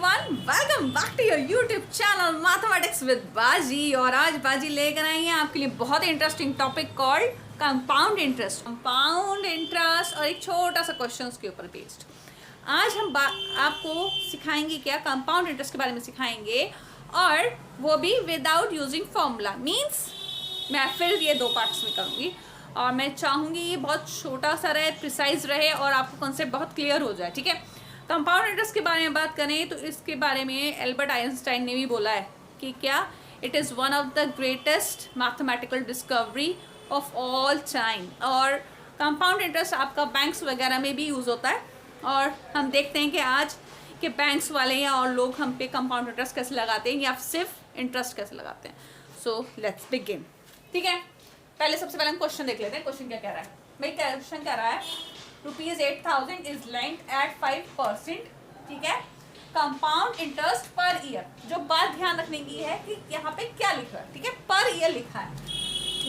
Everyone, welcome back to your YouTube channel mathematics with Baji. और आज बाजी लेकर आई है आपके लिए बहुत ही interesting topic called compound interest. Compound interest और एक छोटा सा क्वेश्चन के ऊपर बेस्ड आज हम आपको सिखाएंगे क्या, कंपाउंड इंटरेस्ट के बारे में सिखाएंगे, और वो भी विदाउट यूजिंग फॉर्मूला। मीन्स मैं फिर ये दो पार्ट्स में करूँगी और मैं चाहूँगी ये बहुत छोटा सा रहे, प्रिसाइज रहे और आपको कॉन्सेप्ट बहुत क्लियर हो जाए। ठीक है, कंपाउंड इंटरेस्ट के बारे में बात करें तो इसके बारे में एल्बर्ट आइंस्टाइन ने भी बोला है कि क्या, it is one of the greatest mathematical discovery of all time. और कंपाउंड इंटरेस्ट आपका बैंक्स वगैरह में भी यूज़ होता है और हम देखते हैं कि आज के बैंक्स वाले या और लोग हम पे कंपाउंड इंटरेस्ट कैसे लगाते हैं या सिर्फ इंटरेस्ट कैसे लगाते हैं। So let's begin. ठीक है, सबसे पहले हम क्वेश्चन देख लेते हैं। क्वेश्चन क्या कह रहा है भाई? क्वेश्चन कह रहा है ₹8,000 इज लेंट एट 5%। ठीक है, कंपाउंड इंटरेस्ट पर ईयर। जो बात ध्यान रखने की है कि यहाँ पे क्या लिखा है। ठीक है, पर ईयर लिखा है।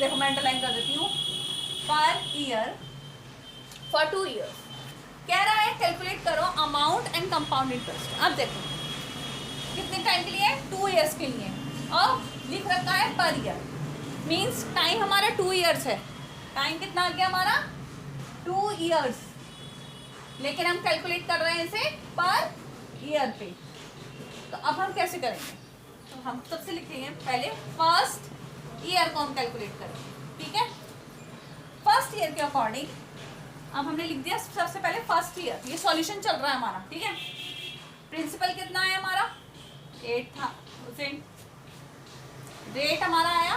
देखो मैं अंडरलाइन कर देती हूँ, पर ईयर फॉर 2 ईयर्स। कह रहा है कैलकुलेट करो अमाउंट एंड कंपाउंड इंटरेस्ट। अब देखो कितने टाइम के लिए? 2 ईयर्स के लिए, और लिख रखा है पर ईयर। मीन्स टाइम हमारा 2 ईयर्स है। टाइम कितना आ गया हमारा? 2 ईयर्स, लेकिन हम कैलकुलेट कर रहे हैं इसे पर ईयर पे। तो अब हम कैसे करेंगे? तो हम सबसे लिखेंगे पहले फर्स्ट ईयर को हम कैलकुलेट करेंगे। ठीक है, फर्स्ट ईयर के अकॉर्डिंग अब हमने लिख दिया सबसे पहले फर्स्ट ईयर। ये सॉल्यूशन चल रहा है हमारा। ठीक है, प्रिंसिपल कितना है हमारा? 8,000। रेट हमारा आया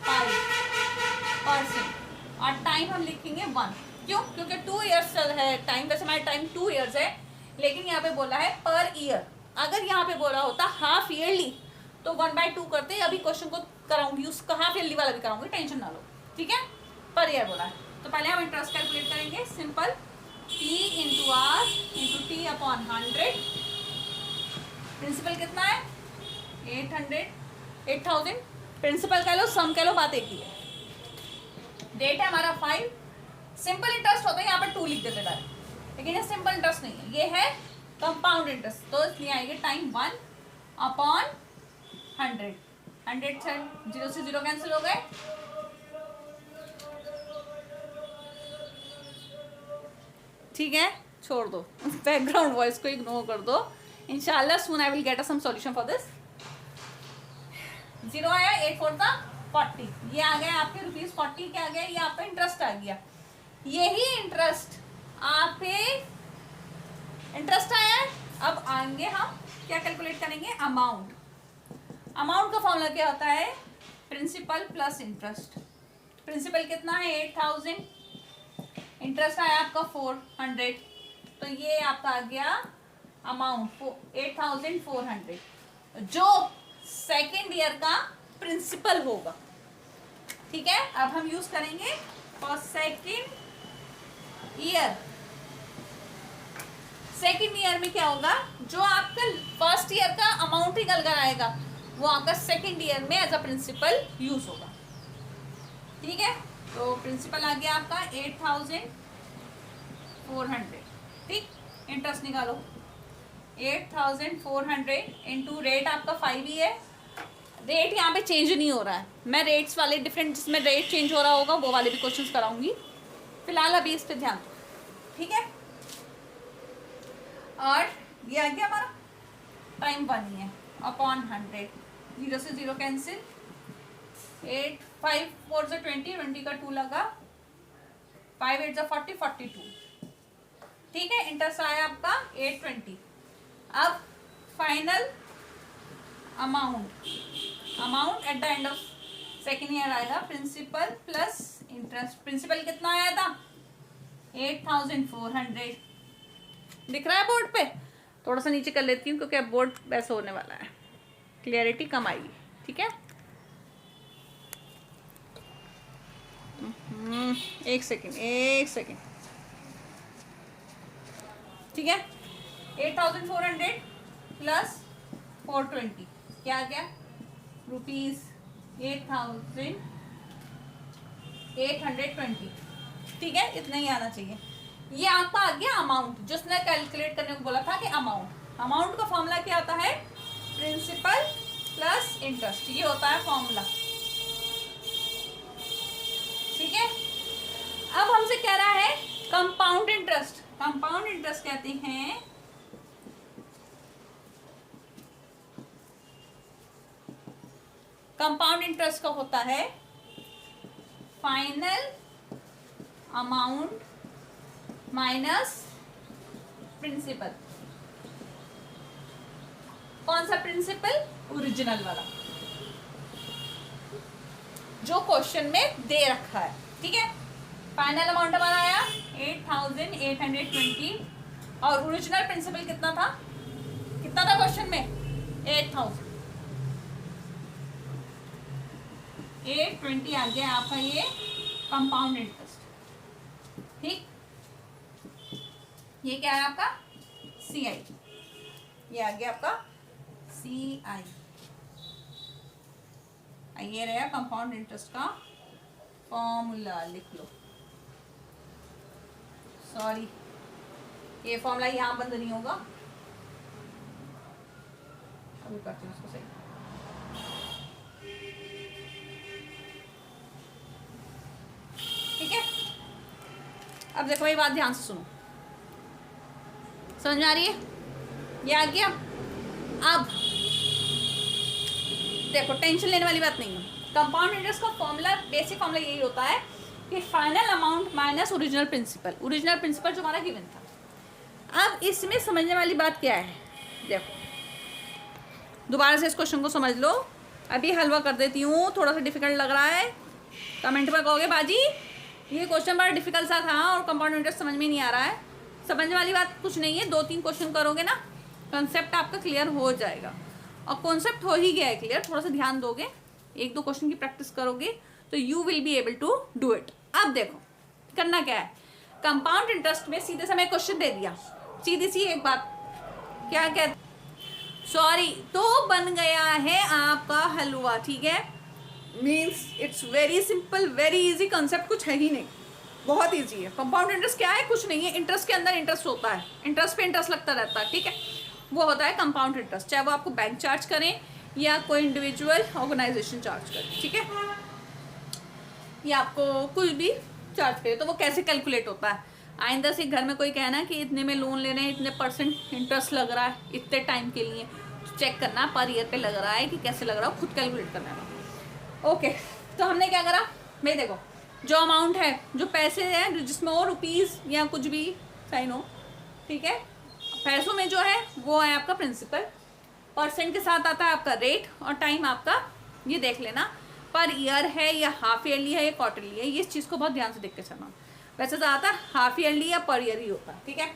5%, और टाइम हम लिखेंगे 1। क्यों? क्योंकि 2 ईयर्स है टाइम। वैसे हमारा टाइम 2 ईयर्स है, लेकिन यहाँ पे बोला है पर ईयर। अगर यहाँ पे बोला होता हाफ ईयरली तो 1/2 करते। अभी क्वेश्चन को कराऊंगी, उसका हाफ ईयरली वाला भी कराऊंगी, टेंशन ना लो। ठीक है, पर ईयर बोला है। तो पहले हम इंटरेस्ट कैलकुलेट करेंगे। Simple, T into R into T upon 100। Principal कितना है? 8,000। प्रिंसिपल कह लो, सम कह लो, बात एक ही है। डेट है हमारा 5। सिंपल इंटरेस्ट होता है, यहाँ पर 2 लिख देते डायरेक्ट, लेकिन ये सिंपल इंटरेस्ट नहीं है, ये है कंपाउंड इंटरेस्ट। तो इसलिए आएगी टाइम 1 अपॉन 100। 100 से 0 कैंसिल हो गए। ठीक है, छोड़ दो बैकग्राउंड वॉइस को, इग्नोर कर दो। इंशाल्लाह soon I will get some solution for this. 0 आया, 8 4 40। ये आ गया आपके ₹40 के आ गया, ये आपका इंटरेस्ट आ गया। यही इंटरेस्ट आप पे इंटरेस्ट आया है। अब आएंगे हम क्या कैलकुलेट करेंगे? अमाउंट। अमाउंट का फॉर्मूला क्या होता है? Principal plus interest. प्रिंसिपल कितना है? 8,000। इंटरेस्ट आया आपका 400, तो ये आपका आ गया अमाउंट 8,400, जो सेकेंड ईयर का प्रिंसिपल होगा। ठीक है, अब हम यूज करेंगे for second year. Second year में क्या होगा? जो आपका फर्स्ट ईयर का अमाउंट ही निकल कर आएगा, वो आपका सेकेंड ईयर में एज अ प्रिंसिपल यूज होगा। ठीक है, तो प्रिंसिपल आ गया आपका 8,400। ठीक, इंटरेस्ट निकालो। 8,400 इंटू रेट आपका 5 ही है। रेट यहाँ पे चेंज नहीं हो रहा है। मैं रेट्स वाले डिफरेंट, जिसमें रेट चेंज हो रहा होगा वो वाले भी क्वेश्चंस कराऊंगी। फिलहाल अभी इस पे ध्यान दो। ठीक है, और ये आ गया हमारा टाइम 1 ही है अपॉन 100। 0 से 0 कैंसिल। 8 5 4 से 20, 20 का 2 लगा। 5 8 से 40, 42। ठीक है, इंटरेस्ट आया आपका 820। अब final amount at the end of second year आएगा प्रिंसिपल प्लस इंटरेस्ट। प्रिंसिपल कितना आया था? 8,400। दिख रहा है बोर्ड पे? थोड़ा सा नीचे कर लेती हूँ क्योंकि अब बोर्ड वैसे होने वाला है, क्लियरिटी कम आएगी। ठीक है, एक सेकेंड। ठीक है, 8,400 प्लस 420 क्या आ गया? ₹8,820। ठीक है, इतना ही आना चाहिए। ये आपका आ गया अमाउंट, जिसने कैलकुलेट करने को बोला था कि अमाउंट। अमाउंट का फॉर्मूला क्या होता है? प्रिंसिपल प्लस इंटरेस्ट, ये होता है फॉर्मूला। ठीक है, अब हमसे कह रहा है कंपाउंड इंटरेस्ट। कंपाउंड इंटरेस्ट कहते हैं कंपाउंड इंटरेस्ट का होता है फाइनल अमाउंट माइनस प्रिंसिपल। कौन सा प्रिंसिपल? ओरिजिनल वाला, जो क्वेश्चन में दे रखा है। ठीक है, फाइनल अमाउंट हमारा आया 8,820 और ओरिजिनल प्रिंसिपल कितना था? कितना था क्वेश्चन में? 8,000। 820 आ गया आपका ये कंपाउंड इंटरेस्ट। ठीक, ये क्या है आपका? CI, ये आ गया आपका CI। ये रहा कंपाउंड इंटरेस्ट का फॉर्मूला, लिख लो। सॉरी, ये फॉर्मूला यहाँ बंद नहीं होगा, अभी करती हूँ उसको सही। ठीक है, अब देखो ये बात ध्यान से सुनो, समझ में आ रही है? ये आ गया। अब देखो, टेंशन लेने वाली बात नहीं है। कंपाउंड इंटरेस्ट का फॉर्मूला, बेसिक फॉर्मूला यही होता है कि final amount minus original principal. Original principal जो हमारा गिवन था। अब इसमें समझने वाली बात क्या है? देखो, दोबारा से इस क्वेश्चन को समझ लो। अभी हलवा कर देती हूँ, थोड़ा सा डिफिकल्ट लग रहा है, कमेंट में कहोगे बाजी ये क्वेश्चन बड़ा डिफिकल्ट सा था और कंपाउंड इंटरेस्ट समझ में नहीं आ रहा है। समझने वाली बात कुछ नहीं है, 2-3 क्वेश्चन करोगे ना, कंसेप्ट आपका क्लियर हो जाएगा। और कॉन्सेप्ट हो ही गया है क्लियर, थोड़ा सा ध्यान दोगे, 1-2 क्वेश्चन की प्रैक्टिस करोगे तो you will be able to do it. अब देखो करना क्या है, कंपाउंड इंटरेस्ट में सीधे से मैं क्वेश्चन दे दिया, सीधी सी एक बात, क्या कहते, सॉरी, तो बन गया है आपका हलवा। ठीक है, means it's very simple, very easy, concept कुछ है ही नहीं, बहुत इजी है। कंपाउंड इंटरेस्ट क्या है? कुछ नहीं है, इंटरेस्ट के अंदर इंटरेस्ट होता है, इंटरेस्ट पे इंटरेस्ट लगता रहता है। ठीक है, वो होता है कंपाउंड इंटरेस्ट, चाहे वो आपको बैंक चार्ज करें या कोई इंडिविजुअल ऑर्गेनाइजेशन चार्ज करे। ठीक है, या आपको कुछ भी चार्ज करे, तो वो कैसे कैलकुलेट होता है? आइंदा से घर में कोई कहना कि इतने में लोन ले रहे हैं, इतने % इंटरेस्ट लग रहा है इतने टाइम के लिए, तो चेक करना पर ईयर पे लग रहा है कि कैसे लग रहा है, खुद कैलकुलेट करना है। ओके, तो हमने क्या करा भाई, देखो जो अमाउंट है, जो पैसे हैं जिसमें वो रुपीज़ या कुछ भी साइन हो, ठीक है, पैसों में जो है वो है आपका प्रिंसिपल, % के साथ आता है आपका रेट, और टाइम आपका ये देख लेना पर ईयर है या हाफ ईयरली है या क्वार्टरली है, ये इस चीज़ को बहुत ध्यान से देख के चलना। वैसे तो आता हाफ ईयरली या पर ईयर ही होता है। ठीक है,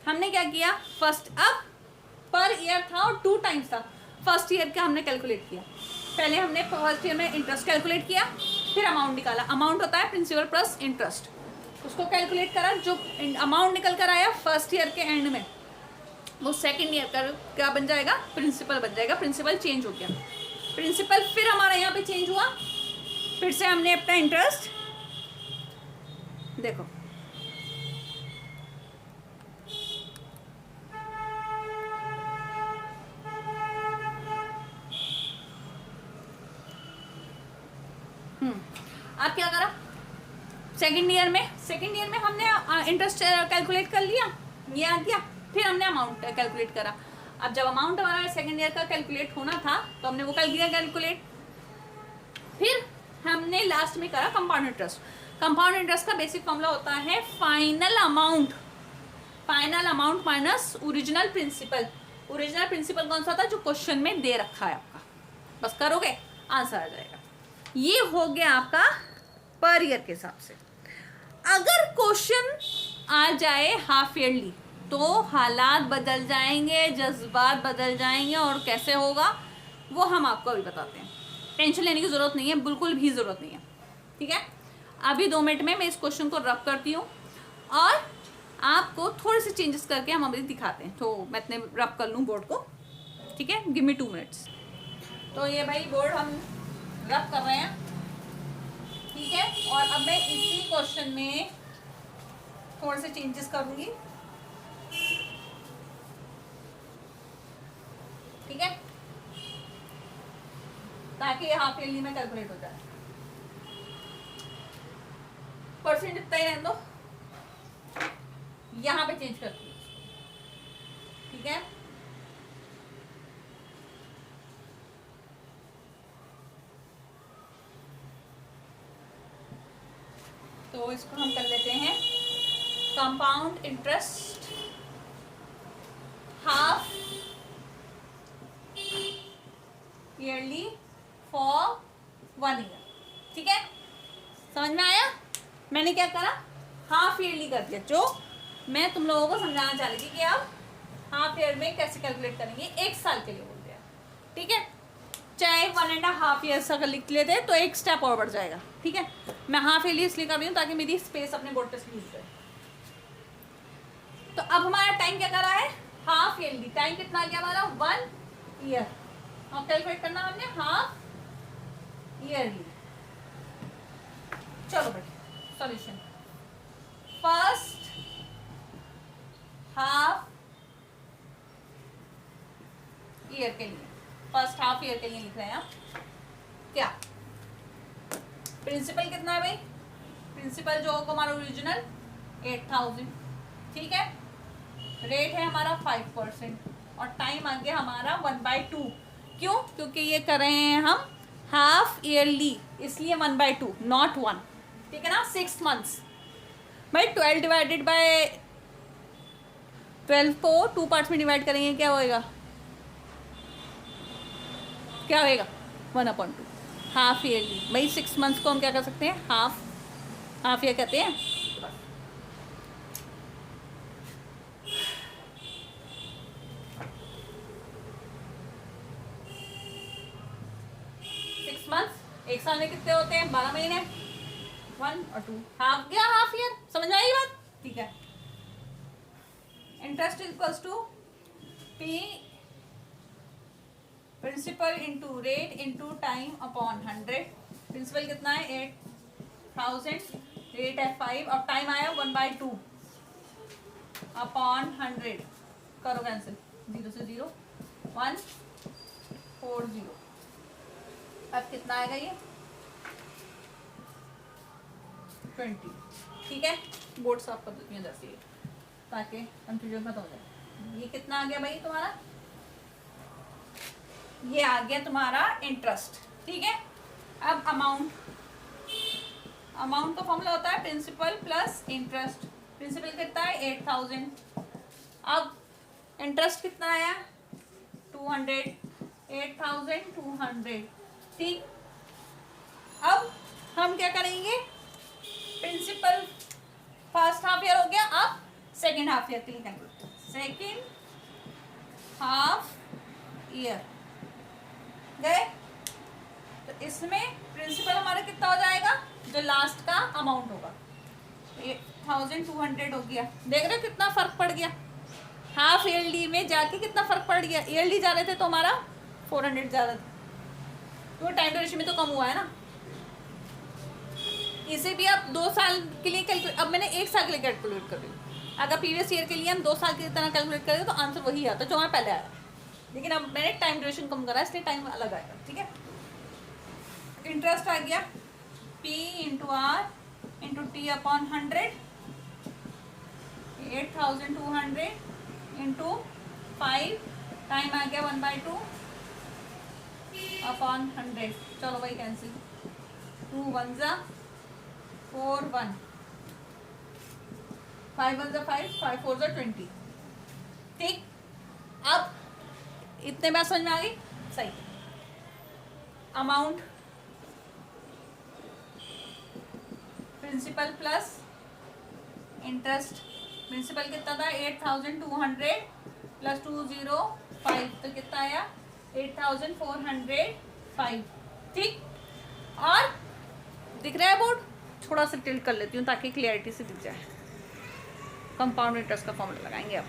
हमने क्या किया, फर्स्ट, अब पर ईयर था और 2 टाइम्स था, फर्स्ट ईयर का हमने कैलकुलेट किया। पहले हमने फर्स्ट ईयर में इंटरेस्ट कैलकुलेट किया, फिर अमाउंट निकाला। अमाउंट होता है प्रिंसिपल प्लस इंटरेस्ट, उसको कैलकुलेट करा, जो अमाउंट निकल कर आया फर्स्ट ईयर के एंड में, वो सेकेंड ईयर का क्या बन जाएगा? प्रिंसिपल बन जाएगा। प्रिंसिपल चेंज हो गया, प्रिंसिपल फिर हमारा यहाँ पे चेंज हुआ, फिर से हमने अपना इंटरेस्ट, देखो आप क्या करा, सेकेंड ईयर में हमने इंटरेस्ट कैलकुलेट कर लिया, ये आ गया, फिर हमने अमाउंट कैलकुलेट करा। अब जब अमाउंट हमारा सेकेंड ईयर का कैलकुलेट होना था तो हमने वो कर दिया कैलकुलेट, फिर हमने लास्ट में करा कंपाउंड इंटरेस्ट। कंपाउंड इंटरेस्ट का बेसिक फॉर्मूला होता है final amount minus original principal. Original principal कौन सा था? जो क्वेश्चन में दे रखा है आपका, बस करोगे आंसर आ जाएगा। ये हो गया आपका पर ईयर के हिसाब से। अगर क्वेश्चन आ जाए हाफ ईयरली तो हालात बदल जाएंगे, जज्बात बदल जाएंगे, और कैसे होगा वो हम आपको अभी बताते हैं। टेंशन लेने की ज़रूरत नहीं है, बिल्कुल भी ज़रूरत नहीं है। ठीक है, अभी 2 मिनट में मैं इस क्वेश्चन को रब करती हूँ और आपको थोड़े से चेंजेस करके हम अभी दिखाते हैं। तो मैं इतने रब कर लूँ बोर्ड को, ठीक है, गिव मी 2 मिनट्स। तो ये भाई बोर्ड हम रब कर रहे हैं, ठीक है, और अब मैं इसी क्वेश्चन में थोड़े से चेंजेस करूँगी। ठीक है, ताकि ये हाफ ईयरली में कैलकुलेट हो जाए। परसेंट इतना ही रहने दो, यहां पे चेंज करती हूँ, ठीक है। तो इसको हम कर लेते हैं compound interest half yearly for 1 year, ठीक है। समझ में आया? मैंने क्या करा, हाफ ईयरली कर दिया, जो मैं तुम लोगों को समझाना चाह रही थी कि आप हाफ ईयर में कैसे कैलकुलेट करेंगे, 1 साल के लिए बोल दिया, ठीक है। चाहे 1.5 ईयर्स अगर लिख लेते तो एक स्टेप और बढ़ जाएगा, ठीक है। मैं हाफ ईयरली इसलिए कर रही हूँ ताकि मेरी स्पेस अपने बोर्ड पे यूज करे। तो अब हमारा टाइम क्या कर रहा है, हाफ ईयरली। टाइम कितना आ गया हमारा, 1 ईयर। और कैलकुलेट करना हमने हाफ ईयरली। चलो बेटे, सॉल्यूशन फर्स्ट हाफ ईयर के लिए, फर्स्ट हाफ ईयर के लिए लिख रहे हैं आप। क्या प्रिंसिपल कितना है भाई, प्रिंसिपल जो होगा हमारा ओरिजिनल 8000, ठीक है। रेट है हमारा 5% और टाइम आ गया हमारा 1/2। क्यों? क्योंकि ये कर रहे हैं हम हाफ ईयरली, इसलिए 1/2 नॉट 1, ठीक है ना। 6 मंथ्स भाई, 12 डिवाइडेड बाय 12 को 2 पार्ट्स में डिवाइड करेंगे, क्या होएगा, क्या होएगा 1/2 हाफ ईयरली। भाई 6 मंथ्स को हम क्या कर सकते हैं, हाफ ईयर कहते हैं। 6 मंथ्स, 1 साल में कितने होते हैं, 12 महीने, 1 और 2 हाफ गया, हाफ ईयर। समझ में आई बात? ठीक है। Interest equals to P principal into rate into time upon 100। Principal कितना है 8000, रेट है 5 और टाइम आया 1/2 अपॉन 100। करो कैंसिल, 0 से 0 140। अब कितना आएगा ये 20, ठीक है। बोर्ड साफ कर देती हूँ जैसे ये, ताकि कंफ्यूजन खत्म हो जाए। ये कितना आ गया भाई तुम्हारा, ये आ गया तुम्हारा इंटरेस्ट, ठीक है। अब अमाउंट का फॉर्मूला होता है प्रिंसिपल प्लस इंटरेस्ट। प्रिंसिपल कितना है 8000, अब इंटरेस्ट कितना आया 200, 8200, ठीक। अब हम क्या करेंगे, प्रिंसिपल फर्स्ट हाफ ईयर हो गया, अब सेकेंड हाफ ईयर के लिए कैलकुलेट, सेकेंड हाफ ईयर गए। तो इसमें प्रिंसिपल हमारा कितना हो जाएगा, जो लास्ट का अमाउंट होगा 8200 हो गया। देख रहे हो कितना फर्क पड़ गया, हाफ ईयरली में जाके कितना फर्क पड़ गया। ईयरली जा रहे थे तो हमारा 400 जा रहा था, तो टाइम ड्यूरेशन में तो कम हुआ है ना। इसे भी आप 2 साल के लिए कैलकुलेट, अब मैंने 1 साल के लिए कैलकुलेट कर रही हूँ। अगर प्रीवियस ईयर के लिए हम 2 साल की तरह कैलकुलेट करें तो आंसर वही आता जो हमारा पहले आया, लेकिन अब मैंने टाइम ड्यूरेशन कम करा इसलिए टाइम अलग आएगा, ठीक है। इंटरेस्ट आ गया P into R into T upon 100, 8200 into 5, time आ गया 1/2 अपॉन 100। चलो भाई कैंसिल, 2 1 जा 4 1, 5 1 जा 5, 5 4 जा 20, ठीक। अब इतने बात समझ में आ गई, सही। Amount principal plus interest, principal कितना था 8200 प्लस 205, तो कितना आया 8405, ठीक। और दिख रहा है बोर्ड, थोड़ा सा टिल्ट कर लेती हूँ ताकि क्लियरिटी से दिख जाए। कंपाउंड इंटरेस्ट का फॉर्मूला लगाएंगे अब।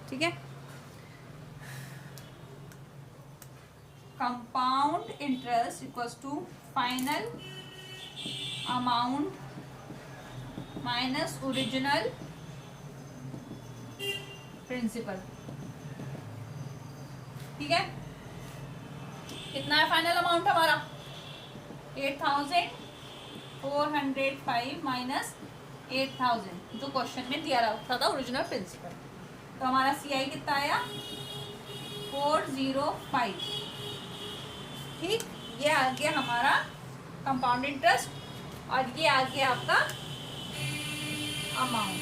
ठीक है, compound interest equals to final amount minus original principal. ठीक है, कितना है फाइनल अमाउंट हमारा? 8,405 माइनस 8,000 जो क्वेश्चन में दिया रखा था ओरिजिनल प्रिंसिपल। तो हमारा CI कितना आया? 405। ठीक, ये आ गया हमारा कंपाउंड इंटरेस्ट और ये आ गया आपका अमाउंट।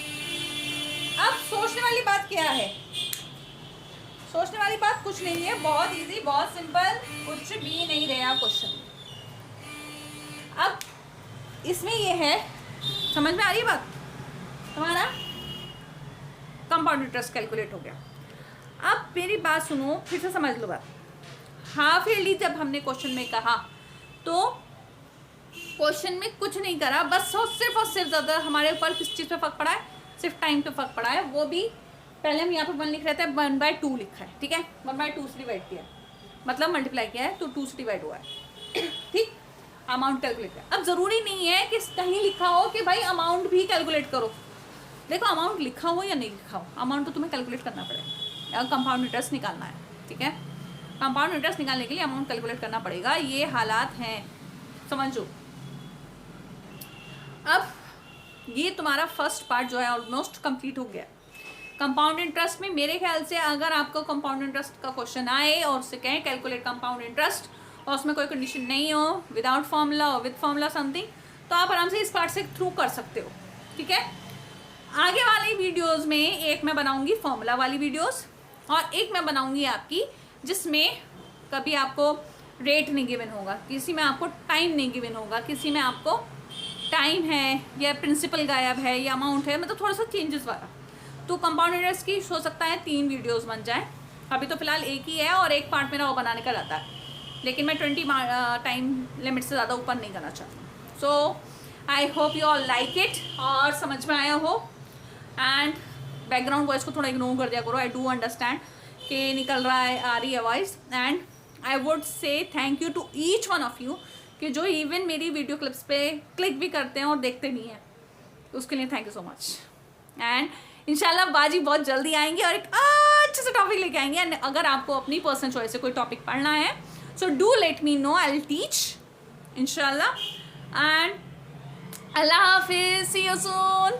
अब सोचने वाली बात क्या है? सोचने वाली बात कुछ नहीं है, बहुत इजी, बहुत सिंपल, कुछ भी नहीं रहा क्वेश्चन। अब इसमें ये है, समझ में आ रही है बात? हमारा कंपाउंड इंटरेस्ट कैलकुलेट हो गया। अब मेरी बात सुनो, फिर से समझ लो बात। हाफ ईयरली जब हमने क्वेश्चन में कहा तो क्वेश्चन में कुछ नहीं करा, बस सिर्फ और सिर्फ ज़्यादा हमारे ऊपर किस चीज़ पे फर्क पड़ा है? सिर्फ टाइम पे फर्क पड़ा है। वो भी पहले हम यहाँ पे 1 लिख रहे थे, 1/2 लिखा है। ठीक है, 1/2 से डिवाइड किया, मतलब मल्टीप्लाई किया है तो 2 से डिवाइड हुआ है। ठीक, अमाउंट कैलकुलेट किया। अब ज़रूरी नहीं है कि कहीं लिखा हो कि भाई अमाउंट भी कैलकुलेट करो। देखो, अमाउंट लिखा हो या नहीं लिखा हो, अमाउंट तो तुम्हें कैलकुलेट करना पड़ेगा। कंपाउंड इंटरेस्ट निकालना है, ठीक है, कंपाउंड इंटरेस्ट निकालने के लिए अमाउंट कैलकुलेट करना पड़ेगा। ये हालात हैं, समझो। अब ये तुम्हारा फर्स्ट पार्ट जो है ऑलमोस्ट कंप्लीट हो गया। कंपाउंड इंटरेस्ट में मेरे ख्याल से अगर आपको कंपाउंड इंटरेस्ट का क्वेश्चन आए और उससे कहें कैलकुलेट कंपाउंड इंटरेस्ट और उसमें कोई कंडीशन नहीं हो, विदाउट फॉर्मूला और विद फॉर्मूला समथिंग, तो आप आराम से इस पार्ट से थ्रू कर सकते हो। ठीक है, आगे वाली वीडियोस में एक मैं बनाऊंगी फॉर्मूला वाली वीडियोस और एक मैं बनाऊंगी आपकी जिसमें कभी आपको रेट नहीं गिवन होगा, किसी में आपको टाइम नहीं गिवन होगा, किसी में आपको टाइम है या प्रिंसिपल गायब है या अमाउंट है, मतलब थोड़ा सा चेंजेस वाला। तो कंपाउंड इंटरेस्ट की हो सकता है 3 वीडियोस बन जाए। अभी तो फिलहाल एक ही है और एक पार्ट मेरा वो बनाने का रहता है, लेकिन मैं 20 टाइम लिमिट से ज़्यादा ऊपर नहीं करना चाहती। So I hope you all like it और समझ में आया हो। एंड बैकग्राउंड वॉइस को थोड़ा इग्नोर कर दिया करो, आई डू अंडरस्टैंड कि निकल रहा है, आ रही है voice. And I would say thank you to each one of you कि जो इवन मेरी वीडियो क्लिप्स पे क्लिक भी करते हैं और देखते नहीं हैं, तो उसके लिए thank you so much. And इंशाल्लाह बाजी बहुत जल्दी आएंगे और एक अच्छे से टॉपिक लेके आएंगे। एंड अगर आपको अपनी पर्सनल चॉइस से कोई टॉपिक पढ़ना है, so do let me know, I will teach इंशाल्लाह। एंड अल्लाह हाफिज़, सी यू सून।